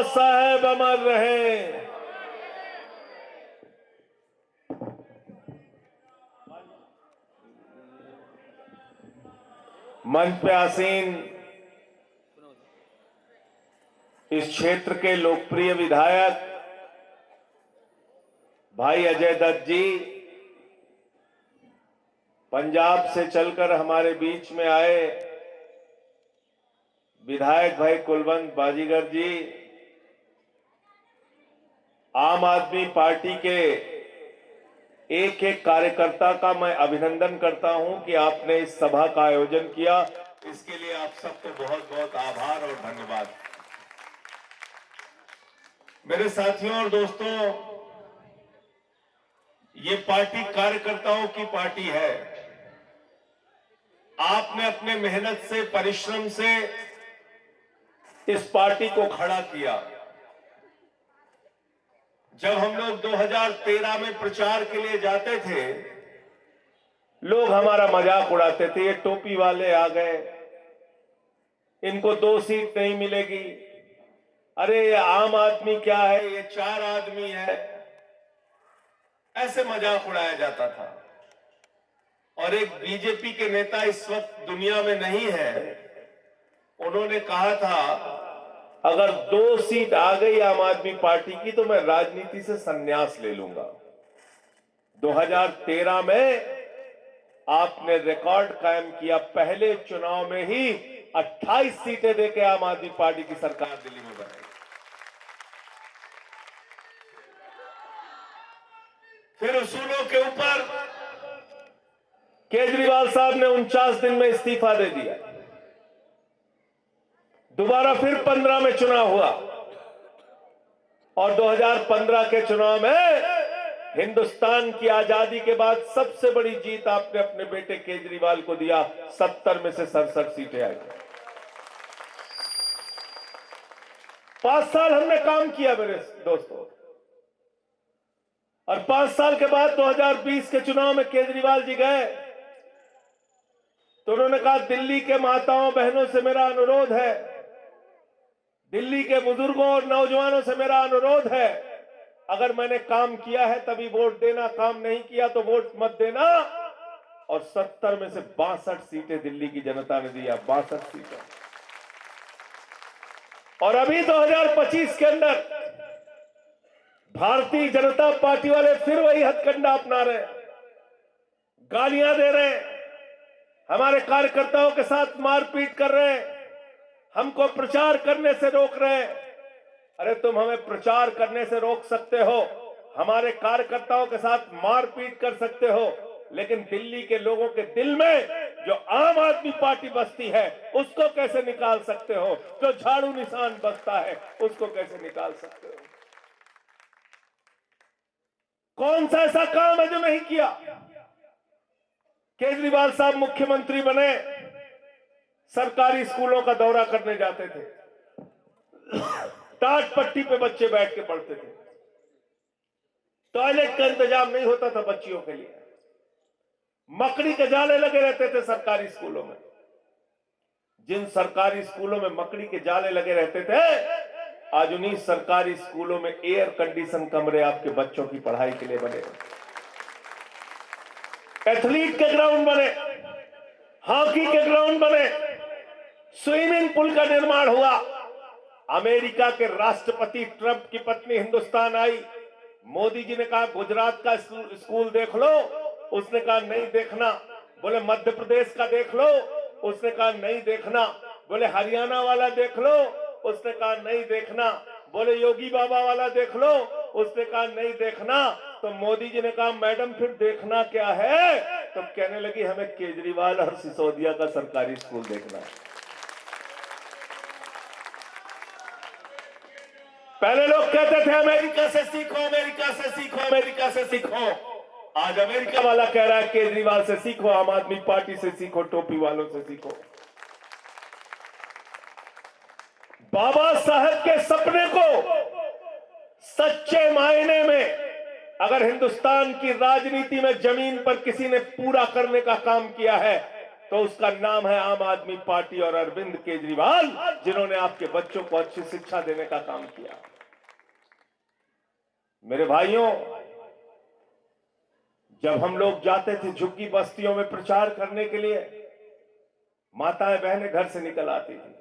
साहेब अमर रहे। मंच पे आसीन इस क्षेत्र के लोकप्रिय विधायक भाई अजय दत्त जी पंजाब से चलकर हमारे बीच में आए विधायक भाई कुलवंत बाजीगर जी, आम आदमी पार्टी के एक एक कार्यकर्ता का मैं अभिनंदन करता हूं कि आपने इस सभा का आयोजन किया। इसके लिए आप सबको बहुत बहुत आभार और धन्यवाद। मेरे साथियों और दोस्तों, ये पार्टी कार्यकर्ताओं की पार्टी है। आपने अपने मेहनत से, परिश्रम से इस पार्टी को खड़ा किया। जब हम लोग 2013 में प्रचार के लिए जाते थे, लोग हमारा मजाक उड़ाते थे, ये टोपी वाले आ गए, इनको 2 सीट नहीं मिलेगी, अरे ये आम आदमी क्या है, ये 4 आदमी है, ऐसे मजाक उड़ाया जाता था। और एक बीजेपी के नेता इस वक्त दुनिया में नहीं है, उन्होंने कहा था अगर 2 सीट आ गई आम आदमी पार्टी की तो मैं राजनीति से संन्यास ले लूंगा। 2013 में आपने रिकॉर्ड कायम किया, पहले चुनाव में ही 28 सीटें देके आम आदमी पार्टी की सरकार दिल्ली में बनाई। फिर उसूलों के ऊपर केजरीवाल साहब ने 49 दिन में इस्तीफा दे दिया। दोबारा फिर 15 में चुनाव हुआ और 2015 के चुनाव में हिंदुस्तान की आजादी के बाद सबसे बड़ी जीत आपने अपने बेटे केजरीवाल को दिया। 70 में से 67 सीटें आई। 5 साल हमने काम किया मेरे दोस्तों, और 5 साल के बाद 2020 के चुनाव में केजरीवाल जी गए तो उन्होंने कहा दिल्ली के माताओं बहनों से मेरा अनुरोध है, दिल्ली के बुजुर्गों और नौजवानों से मेरा अनुरोध है, अगर मैंने काम किया है तभी वोट देना, काम नहीं किया तो वोट मत देना। और 70 में से 62 सीटें दिल्ली की जनता ने दिया, 62 सीटें। और अभी 2025 के अंदर भारतीय जनता पार्टी वाले फिर वही हथकंडा अपना रहे हैं, गालियां दे रहे हैं, हमारे कार्यकर्ताओं के साथ मारपीट कर रहे हैं, हमको प्रचार करने से रोक रहे हैं। अरे तुम हमें प्रचार करने से रोक सकते हो, हमारे कार्यकर्ताओं के साथ मारपीट कर सकते हो, लेकिन दिल्ली के लोगों के दिल में जो आम आदमी पार्टी बसती है उसको कैसे निकाल सकते हो? जो झाड़ू निशान बसता है उसको कैसे निकाल सकते हो? कौन सा ऐसा काम है जो नहीं किया? केजरीवाल साहब मुख्यमंत्री बने, सरकारी स्कूलों का दौरा करने जाते थे, टाट पट्टी पे बच्चे बैठ के पढ़ते थे, टॉयलेट का इंतजाम नहीं होता था बच्चियों के लिए, मकड़ी के जाले लगे रहते थे सरकारी स्कूलों में। जिन सरकारी स्कूलों में मकड़ी के जाले लगे रहते थे, आज उन्हीं सरकारी स्कूलों में एयर कंडीशन कमरे आपके बच्चों की पढ़ाई के लिए बने, एथलीट के ग्राउंड बने, हॉकी के ग्राउंड बने, स्विमिंग पूल का निर्माण हुआ। अमेरिका के राष्ट्रपति ट्रंप की पत्नी हिंदुस्तान आई, मोदी जी ने कहा गुजरात का स्कूल देख लो, उसने कहा नहीं देखना। बोले मध्य प्रदेश का देख लो, उसने कहा नहीं देखना। बोले हरियाणा वाला देख लो, उसने कहा नहीं देखना। बोले योगी बाबा वाला देख लो, उसने कहा नहीं देखना। तो मोदी जी ने कहा मैडम फिर देखना क्या है? तो कहने लगी हमें केजरीवाल और सिसोदिया का सरकारी स्कूल देखना है। पहले लोग कहते थे अमेरिका से सीखो, अमेरिका से सीखो, अमेरिका से सीखो। आज अमेरिका वाला कह रहा है केजरीवाल से सीखो, आम आदमी पार्टी से सीखो, टोपी वालों से सीखो। बाबा साहब के सपने को सच्चे मायने में अगर हिंदुस्तान की राजनीति में जमीन पर किसी ने पूरा करने का काम किया है तो उसका नाम है आम आदमी पार्टी और अरविंद केजरीवाल, जिन्होंने आपके बच्चों को अच्छी शिक्षा देने का काम किया। मेरे भाइयों, जब हम लोग जाते थे झुग्गी बस्तियों में प्रचार करने के लिए, माताएं बहनें घर से निकल आती थी,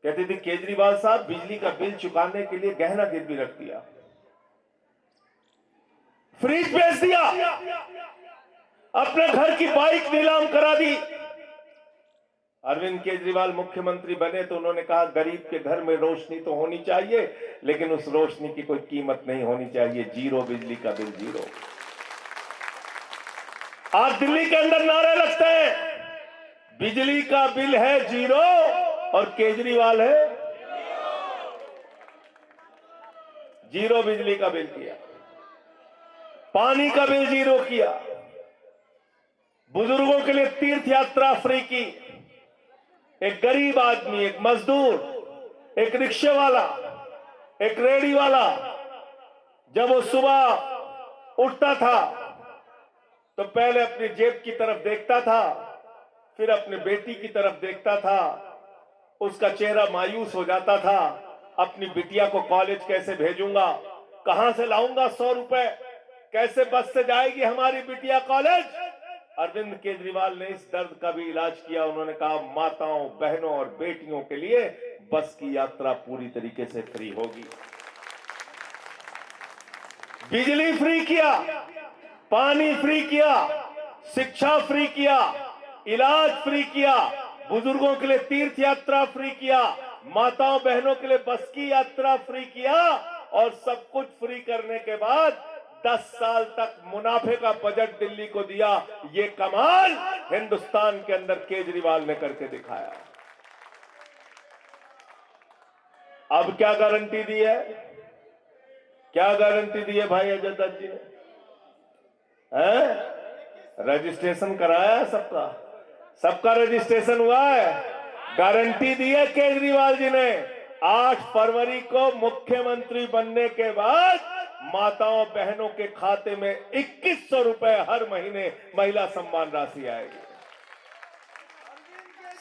कहती थी केजरीवाल साहब बिजली का बिल चुकाने के लिए गहना गिरवी रख दिया, फ्रिज बेच दिया, अपने घर की बाइक नीलाम करा दी। अरविंद केजरीवाल मुख्यमंत्री बने तो उन्होंने कहा गरीब के घर में रोशनी तो होनी चाहिए, लेकिन उस रोशनी की कोई कीमत नहीं होनी चाहिए, जीरो बिजली का बिल जीरो। आज दिल्ली के अंदर नारे लगते हैं, बिजली का बिल है जीरो और केजरीवाल है जीरो बिजली का बिल किया, पानी का बिल जीरो किया, बुजुर्गों के लिए तीर्थ यात्रा फ्री की। एक गरीब आदमी, एक मजदूर, एक रिक्शे वाला, एक रेहड़ी वाला, जब वो सुबह उठता था तो पहले अपनी जेब की तरफ देखता था, फिर अपने बेटी की तरफ देखता था, उसका चेहरा मायूस हो जाता था। अपनी बिटिया को कॉलेज कैसे भेजूंगा, कहां से लाऊंगा 100 रुपए, कैसे बस से जाएगी हमारी बिटिया कॉलेज। अरविंद केजरीवाल ने इस दर्द का भी इलाज किया। उन्होंने कहा माताओं, बहनों और बेटियों के लिए बस की यात्रा पूरी तरीके से फ्री होगी। बिजली फ्री किया, पानी फ्री किया, शिक्षा फ्री किया, इलाज फ्री किया, बुजुर्गों के लिए तीर्थ यात्रा फ्री किया, माताओं बहनों के लिए बस की यात्रा फ्री किया, और सब कुछ फ्री करने के बाद 10 साल तक मुनाफे का बजट दिल्ली को दिया। ये कमाल हिंदुस्तान के अंदर केजरीवाल ने करके दिखाया। अब क्या गारंटी दी है, क्या गारंटी दी है भाई अजय दत्त जी ने? रजिस्ट्रेशन कराया है सबका, सबका रजिस्ट्रेशन हुआ है, गारंटी दी है केजरीवाल जी ने। 8 फरवरी को मुख्यमंत्री बनने के बाद माताओं बहनों के खाते में 2100 रुपए हर महीने महिला सम्मान राशि आएगी।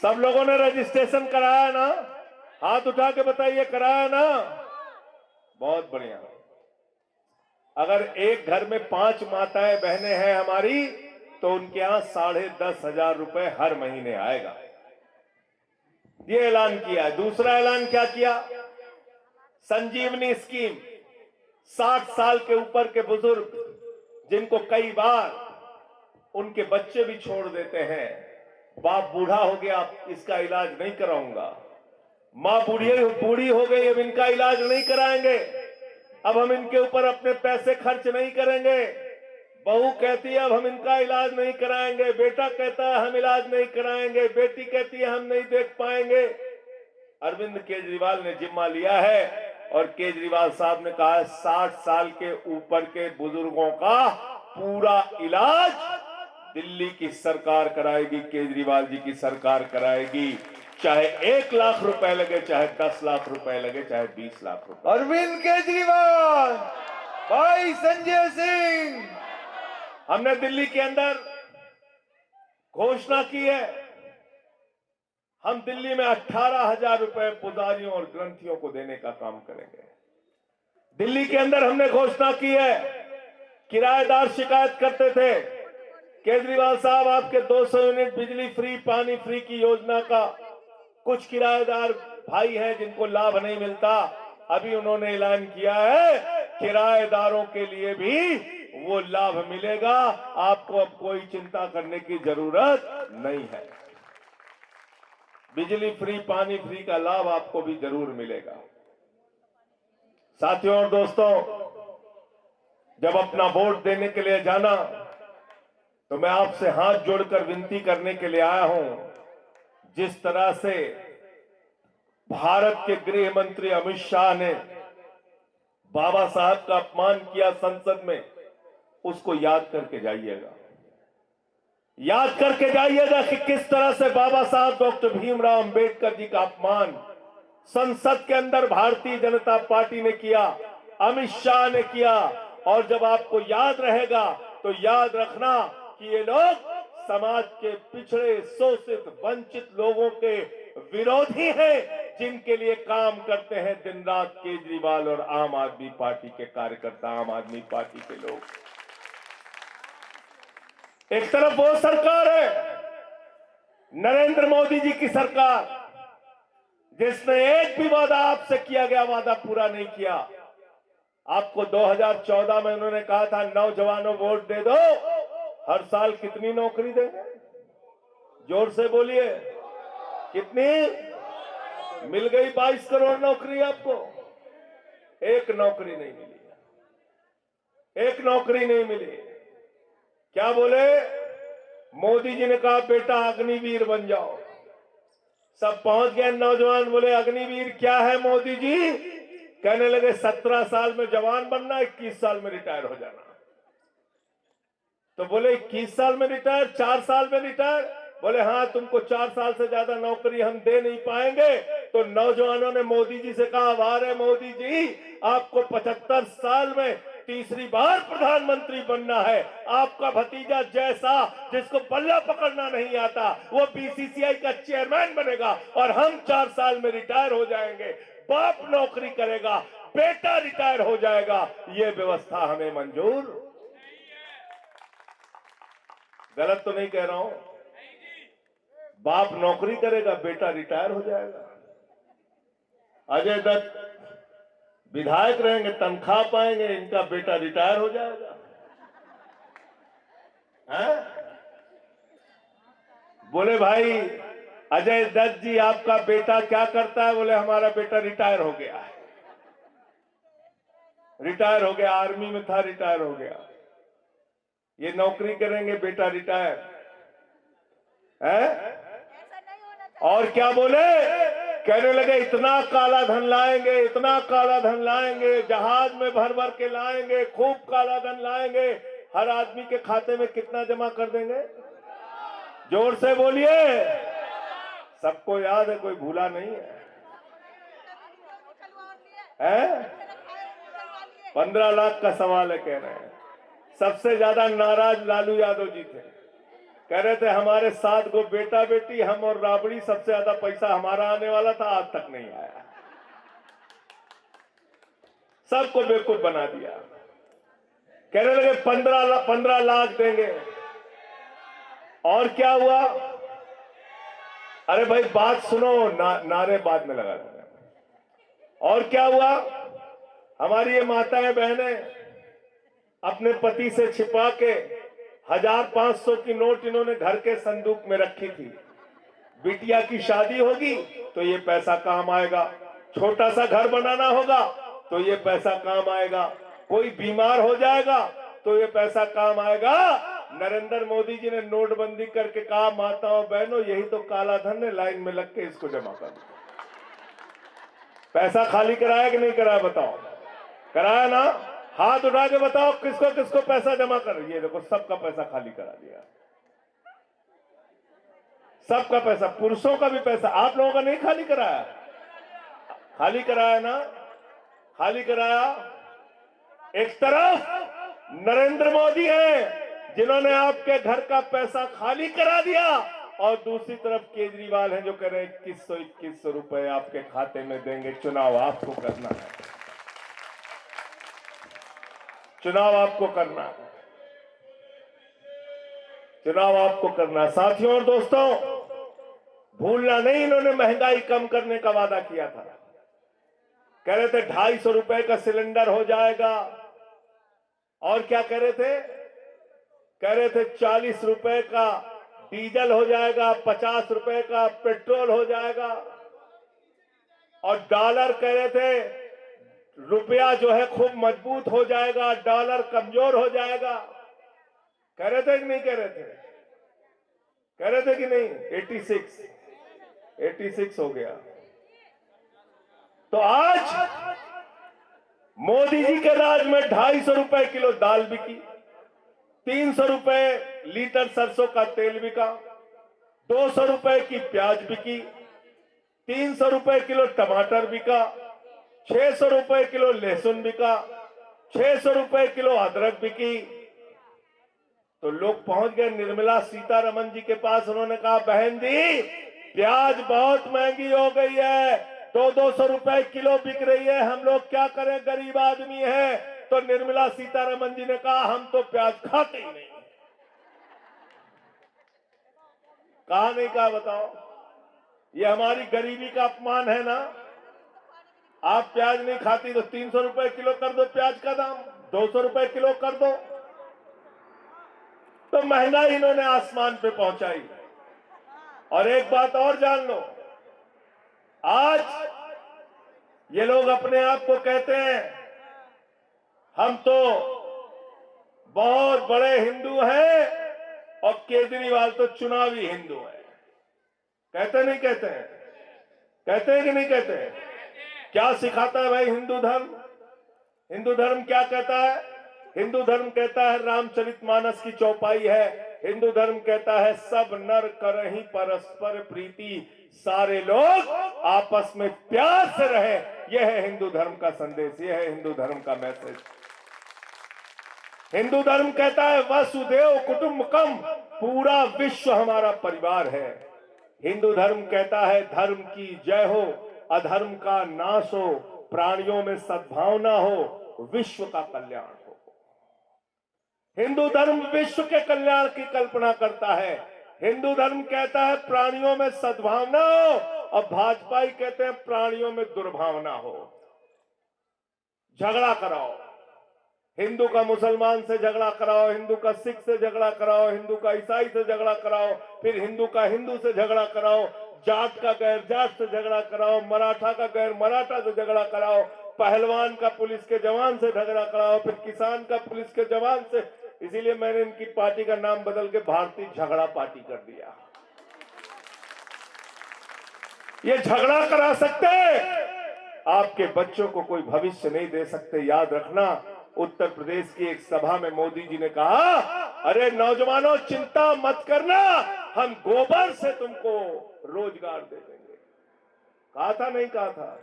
सब लोगों ने रजिस्ट्रेशन कराया ना? हाथ उठा के बताइए, कराया ना? बहुत बढ़िया। अगर एक घर में 5 माताएं बहनें हैं हमारी, तो उनके यहां 10,500 रुपए हर महीने आएगा। ये ऐलान किया है। दूसरा ऐलान क्या किया? संजीवनी स्कीम। 60 साल के ऊपर के बुजुर्ग जिनको कई बार उनके बच्चे भी छोड़ देते हैं, बाप बूढ़ा हो गया, इसका इलाज नहीं कराऊंगा, मां बूढ़ी हो गई, अब इनका इलाज नहीं कराएंगे, अब हम इनके ऊपर अपने पैसे खर्च नहीं करेंगे। बहू कहती है अब हम इनका इलाज नहीं कराएंगे, बेटा कहता है हम इलाज नहीं कराएंगे, बेटी कहती है हम नहीं देख पाएंगे। अरविंद केजरीवाल ने जिम्मा लिया है और केजरीवाल साहब ने कहा 60 साल के ऊपर के बुजुर्गों का पूरा इलाज दिल्ली की सरकार कराएगी, केजरीवाल जी की सरकार कराएगी। चाहे 1 लाख रुपए लगे, चाहे 10 लाख रुपए लगे, चाहे 20 लाख रुपए। अरविंद केजरीवाल, भाई संजय सिंह। हमने दिल्ली के अंदर घोषणा की है, हम दिल्ली में 18,000 रुपए पुजारियों और ग्रंथियों को देने का काम करेंगे। दिल्ली के अंदर हमने घोषणा की है, किराएदार शिकायत करते थे केजरीवाल साहब आपके 200 यूनिट बिजली फ्री, पानी फ्री की योजना का कुछ किराएदार भाई हैं जिनको लाभ नहीं मिलता। अभी उन्होंने ऐलान किया है किराएदारों के लिए भी वो लाभ मिलेगा, आपको अब कोई चिंता करने की जरूरत नहीं है। बिजली फ्री, पानी फ्री का लाभ आपको भी जरूर मिलेगा। साथियों और दोस्तों, जब अपना वोट देने के लिए जाना तो मैं आपसे हाथ जोड़कर विनती करने के लिए आया हूं, जिस तरह से भारत के गृह मंत्री अमित शाह ने बाबा साहब का अपमान किया संसद में, उसको याद करके जाइएगा। याद करके जाइएगा कि किस तरह से बाबा साहब डॉक्टर भीमराव अंबेडकर जी का अपमान संसद के अंदर भारतीय जनता पार्टी ने किया, अमित शाह ने किया। और जब आपको याद रहेगा तो याद रखना कि ये लोग समाज के पिछड़े, शोषित, वंचित लोगों के विरोधी हैं, जिनके लिए काम करते हैं दिन रात केजरीवाल और आम आदमी पार्टी के कार्यकर्ता, आम आदमी पार्टी के लोग। एक तरफ वो सरकार है नरेंद्र मोदी जी की सरकार, जिसने एक भी वादा आपसे किया गया वादा पूरा नहीं किया। आपको 2014 में उन्होंने कहा था नौजवानों वोट दे दो, हर साल कितनी नौकरी देंगे? जोर से बोलिए, कितनी? मिल गई 22 करोड़ नौकरी आपको? एक नौकरी नहीं मिली, एक नौकरी नहीं मिली। क्या बोले? मोदी जी ने कहा बेटा अग्निवीर बन जाओ। सब पहुंच गए नौजवान, बोले अग्निवीर क्या है मोदी जी? कहने लगे 17 साल में जवान बनना, 21 साल में रिटायर हो जाना। तो बोले 21 साल में रिटायर, 4 साल में रिटायर? बोले हाँ, तुमको 4 साल से ज्यादा नौकरी हम दे नहीं पाएंगे। तो नौजवानों ने मोदी जी से कहा वाह रे मोदी जी, आपको 75 साल में तीसरी बार प्रधानमंत्री बनना है। आपका भतीजा जैसा, जिसको बल्ला पकड़ना नहीं आता, वो बीसीसीआई का चेयरमैन बनेगा और हम 4 साल में रिटायर हो जाएंगे। बाप नौकरी करेगा, बेटा रिटायर हो जाएगा। ये व्यवस्था हमें मंजूर? गलत तो नहीं कह रहा हूं? बाप नौकरी करेगा, बेटा रिटायर हो जाएगा। अजय दत्त विधायक रहेंगे, तनख्वाह पाएंगे, इनका बेटा रिटायर हो जाएगा। हैं? बोले भाई अजय दत्त जी आपका बेटा क्या करता है? बोले हमारा बेटा रिटायर हो गया है। रिटायर हो गया, आर्मी में था, रिटायर हो गया। ये नौकरी करेंगे, बेटा रिटायर है। और क्या बोले? कहने लगे इतना काला धन लाएंगे, इतना काला धन लाएंगे, जहाज में भर भर के लाएंगे, खूब काला धन लाएंगे। हर आदमी के खाते में कितना जमा कर देंगे? जोर से बोलिए। सबको याद है, कोई भूला नहीं है? 15 लाख का सवाल है कह रहे हैं। सबसे ज्यादा नाराज लालू यादव जी थे। कह रहे थे हमारे 7 गो बेटा बेटी, हम और राबड़ी, सबसे ज्यादा पैसा हमारा आने वाला था, आज तक नहीं आया। सबको बेवकूफ बना दिया। कहने लगे 15 लाख देंगे। और क्या हुआ? अरे भाई बात सुनो, नारे बाद में लगा देंगे। और क्या हुआ? हमारी ये माताएं बहनें अपने पति से छिपा के 1500 की नोट इन्होंने घर के संदूक में रखी थी। बिटिया की शादी होगी तो ये पैसा काम आएगा, छोटा सा घर बनाना होगा तो ये पैसा काम आएगा, कोई बीमार हो जाएगा तो ये पैसा काम आएगा। नरेंद्र मोदी जी ने नोटबंदी करके कहा माताओं बहनों यही तो काला धन है, लाइन में लग के इसको जमा कर दो। पैसा खाली कराया कि नहीं कराया? बताओ। कराया ना? हाथ उठा के बताओ किसको किसको पैसा जमा कर। ये देखो सबका पैसा खाली करा दिया, सबका पैसा, पुरुषों का भी पैसा आप लोगों का नहीं खाली कराया? खाली कराया ना? खाली कराया। एक तरफ नरेंद्र मोदी हैं जिन्होंने आपके घर का पैसा खाली करा दिया, और दूसरी तरफ केजरीवाल हैं जो कह रहे हैं 2100 रुपए आपके खाते में देंगे। चुनाव आपको करना है, चुनाव आपको करना है, चुनाव आपको करना है। साथियों और दोस्तों, भूलना नहीं, इन्होंने महंगाई कम करने का वादा किया था। कह रहे थे 250 रुपए का सिलेंडर हो जाएगा। और क्या कह रहे थे? कह रहे थे 40 रुपए का डीजल हो जाएगा, 50 रुपए का पेट्रोल हो जाएगा। और डॉलर कह रहे थे रुपया जो है खूब मजबूत हो जाएगा, डॉलर कमजोर हो जाएगा। कह रहे थे कि नहीं कह रहे थे? कह रहे थे कि नहीं? 86 हो गया। तो आज मोदी जी के राज में 250 रुपए किलो दाल बिकी, 300 रुपए लीटर सरसों का तेल बिका, 200 रुपए की प्याज बिकी, 300 रुपए किलो टमाटर बिका, 600 रुपए किलो लहसुन बिका, 600 रुपए किलो अदरक बिकी, तो लोग पहुंच गए निर्मला सीतारमण जी के पास। उन्होंने कहा, बहन जी प्याज बहुत महंगी हो गई है, 200 रुपए किलो बिक रही है, हम लोग क्या करें, गरीब आदमी है। तो निर्मला सीतारमण जी ने कहा, हम तो प्याज खाते ही नहीं। कहा नहीं कहा बताओ? ये हमारी गरीबी का अपमान है ना। आप प्याज नहीं खाती तो 300 रुपए किलो कर दो प्याज का दाम, 200 रुपए किलो कर दो। तो महंगाई इन्होंने आसमान पे पहुंचाई। और एक बात और जान लो, आज ये लोग अपने आप को कहते हैं हम तो बहुत बड़े हिंदू हैं, और केजरीवाल तो चुनावी हिंदू है। कहते नहीं कहते हैं? कहते हैं कि नहीं कहते हैं? क्या सिखाता है भाई हिंदू धर्म? हिंदू धर्म क्या कहता है? हिंदू धर्म कहता है रामचरितमानस की चौपाई है। हिंदू धर्म कहता है सब नर करहि परस्पर प्रीति, सारे लोग आपस में प्यार से रहे। यह है हिंदू धर्म का संदेश, यह है हिंदू धर्म का मैसेज। हिंदू धर्म कहता है वसुदेव कुटुंबकम, पूरा विश्व हमारा परिवार है। हिंदू धर्म कहता है धर्म की जय हो, अधर्म का नाश हो, प्राणियों में सद्भावना हो, विश्व का कल्याण हो। हिंदू धर्म विश्व के कल्याण की कल्पना करता है। हिंदू धर्म कहता है प्राणियों में सद्भावना हो, और भाजपाई कहते हैं प्राणियों में दुर्भावना हो। झगड़ा कराओ, हिंदू का मुसलमान से झगड़ा कराओ, हिंदू का सिख से झगड़ा कराओ, हिंदू का ईसाई से झगड़ा कराओ, फिर हिंदू का हिंदू से झगड़ा कराओ, जाट का गैर जाट से झगड़ा कराओ, मराठा का गैर मराठा से झगड़ा कराओ, पहलवान का पुलिस के जवान से झगड़ा कराओ, फिर किसान का पुलिस के जवान से। इसीलिए मैंने इनकी पार्टी का नाम बदल के भारतीय झगड़ा पार्टी कर दिया। ये झगड़ा करा सकते, आपके बच्चों को कोई भविष्य नहीं दे सकते। याद रखना, उत्तर प्रदेश की एक सभा में मोदी जी ने कहा, अरे नौजवानों चिंता मत करना, हम गोबर से तुमको रोजगार दे देंगे। कहा था नहीं कहा था?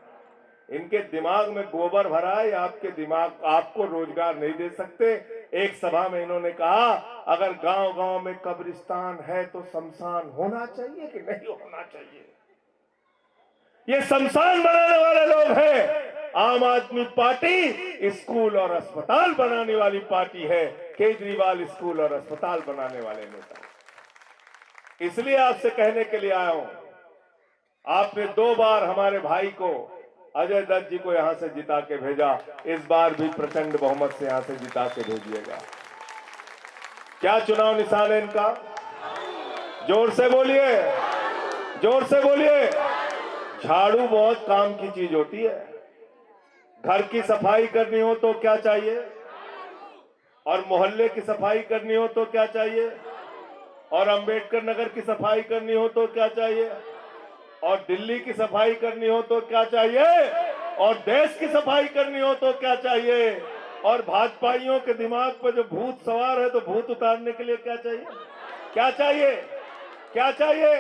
इनके दिमाग में गोबर भरा है, आपके दिमाग आपको रोजगार नहीं दे सकते। एक सभा में इन्होंने कहा, अगर गांव गांव में कब्रिस्तान है तो शमशान होना चाहिए कि नहीं होना चाहिए? ये शमशान बनाने वाले लोग हैं। आम आदमी पार्टी स्कूल और अस्पताल बनाने वाली पार्टी है, केजरीवाल स्कूल और अस्पताल बनाने वाले नेता। इसलिए आपसे कहने के लिए आया हूं, आपने 2 बार हमारे भाई को, अजय दत्त जी को यहां से जिता के भेजा, इस बार भी प्रचंड बहुमत से यहां से जिता के भेजिएगा। क्या चुनाव निशान है इनका? जोर से बोलिए, जोर से बोलिए। झाड़ू बहुत काम की चीज होती है। घर की सफाई करनी हो तो क्या चाहिए, और मोहल्ले की सफाई करनी हो तो क्या चाहिए, और अंबेडकर नगर की सफाई करनी हो तो क्या चाहिए, और दिल्ली की सफाई करनी हो तो क्या चाहिए, और देश की सफाई करनी हो तो क्या चाहिए, और भाजपाइयों के दिमाग पर जो भूत सवार है तो भूत उतारने के लिए क्या चाहिए? क्या चाहिए? क्या चाहिए?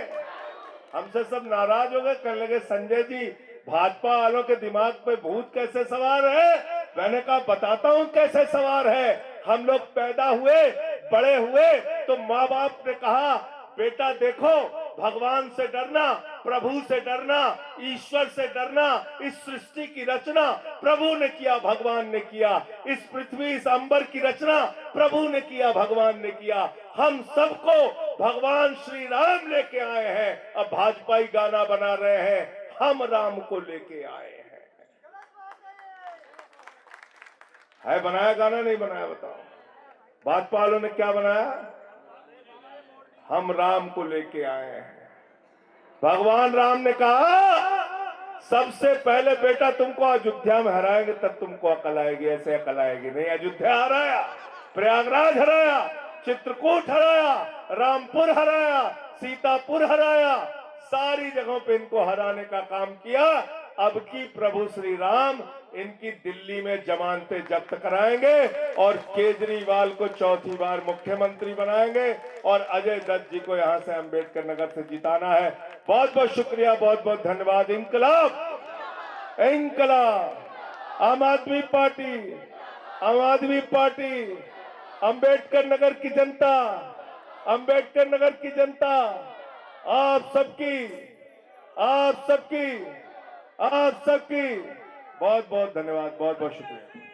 हमसे सब नाराज हो गए, कहने लगे संजय जी भाजपा वालों के दिमाग पे भूत कैसे सवार है? मैंने कहा बताता हूं कैसे सवार है। हम लोग पैदा हुए, बड़े हुए तो माँ बाप ने कहा बेटा देखो, भगवान से डरना, प्रभु से डरना, ईश्वर से डरना। इस सृष्टि की रचना प्रभु ने किया, भगवान ने किया। इस पृथ्वी, इस अंबर की रचना प्रभु ने किया, भगवान ने किया। हम सबको भगवान श्री राम लेके आए हैं। अब भाजपाई गाना बना रहे हैं, हम राम को लेके आए हैं। है बनाया गाना, नहीं बनाया बताओ? भाजपा वालों ने क्या बनाया? हम राम को लेके आए हैं। भगवान राम ने कहा सबसे पहले बेटा तुमको अयोध्या में हराएंगे तब तुमको अकल आएगी, ऐसे अकल आएगी नहीं। अयोध्या हराया, प्रयागराज हराया, चित्रकूट हराया, रामपुर हराया, सीतापुर हराया, सारी जगहों पे इनको हराने का काम किया। अब की प्रभु श्री राम इनकी दिल्ली में जमानतें जब्त कराएंगे और केजरीवाल को चौथी बार मुख्यमंत्री बनाएंगे और अजय दत्त जी को यहां से अंबेडकर नगर से जिताना है। बहुत बहुत शुक्रिया, बहुत बहुत धन्यवाद। इनकलाब, इनकलाब, आम आदमी पार्टी, आम आदमी पार्टी, अंबेडकर नगर की जनता, अंबेडकर नगर की जनता, आप सबकी, आप सबकी, आप सबकी बहुत बहुत धन्यवाद, बहुत बहुत शुक्रिया।